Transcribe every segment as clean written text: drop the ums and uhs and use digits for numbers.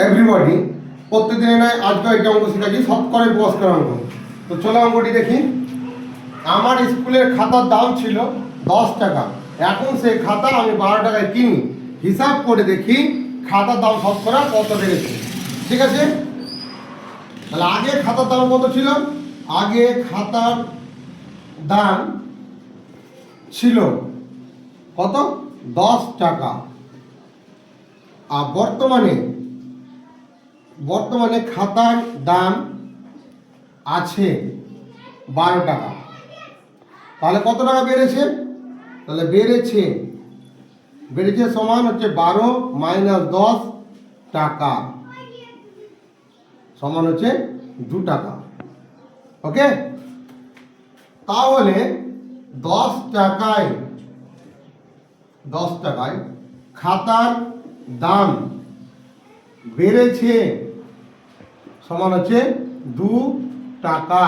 Everybody. প্রত্যেকদিনে নয়, আজকে একটা অঙ্ক শিখাচ্ছি, শতকরা পুরস্কার অঙ্ক। তো চলো অঙ্কটি দেখি। আমার স্কুলের খাতার দাম ছিল 10 টাকা, এখন সেই খাতা আমি 12 টাকায় কিনি। হিসাব করে দেখি খাতার দাম শতকরা কত বেড়েছে। ঠিক আছে, তাহলে আগে খাতার দাম কত ছিল? আগে খাতার দাম ছিল কত? 10 টাকা। আর বর্তমানে খাতার দাম আছে 12 টাকা। তাহলে কত টাকা বেড়েছে? তাহলে বেড়েছে সমান হচ্ছে 12 মাইনাস 10 টাকা, সমান হচ্ছে 2 টাকা। ওকে, তাহলে 10 টাকায় খাতার দাম বেড়েছে সমান হচ্ছে 2 টাকা।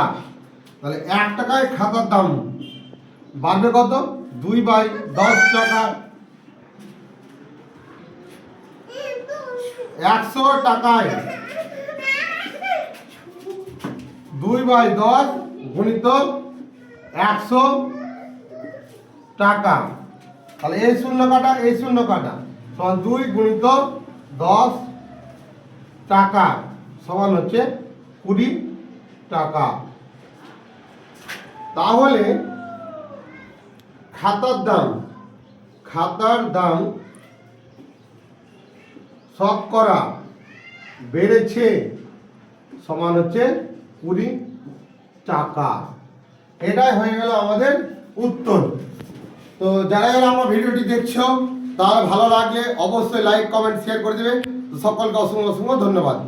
তাহলে 1 টাকায় খাতার দাম বাড়বে কত? 2/10 টাকা। 100 টাকায় 2/10 গুণিত 100 টাকা। তাহলে এই শূন্য কাটা সমান 2 গুণিত 10 টাকা সমান হচ্ছে 20 টাকা। তাহলে খাতার দাম শতকরা বেড়েছে সমান হচ্ছে 20 টাকা। এটাই হয়ে গেল আমাদের উত্তর। তো যারা আমার ভিডিওটি দেখছো, তারা ভালো লাগলে অবশ্যই লাইক, কমেন্ট, শেয়ার করে দেবে। সকলকে অসংখ্য ধন্যবাদ।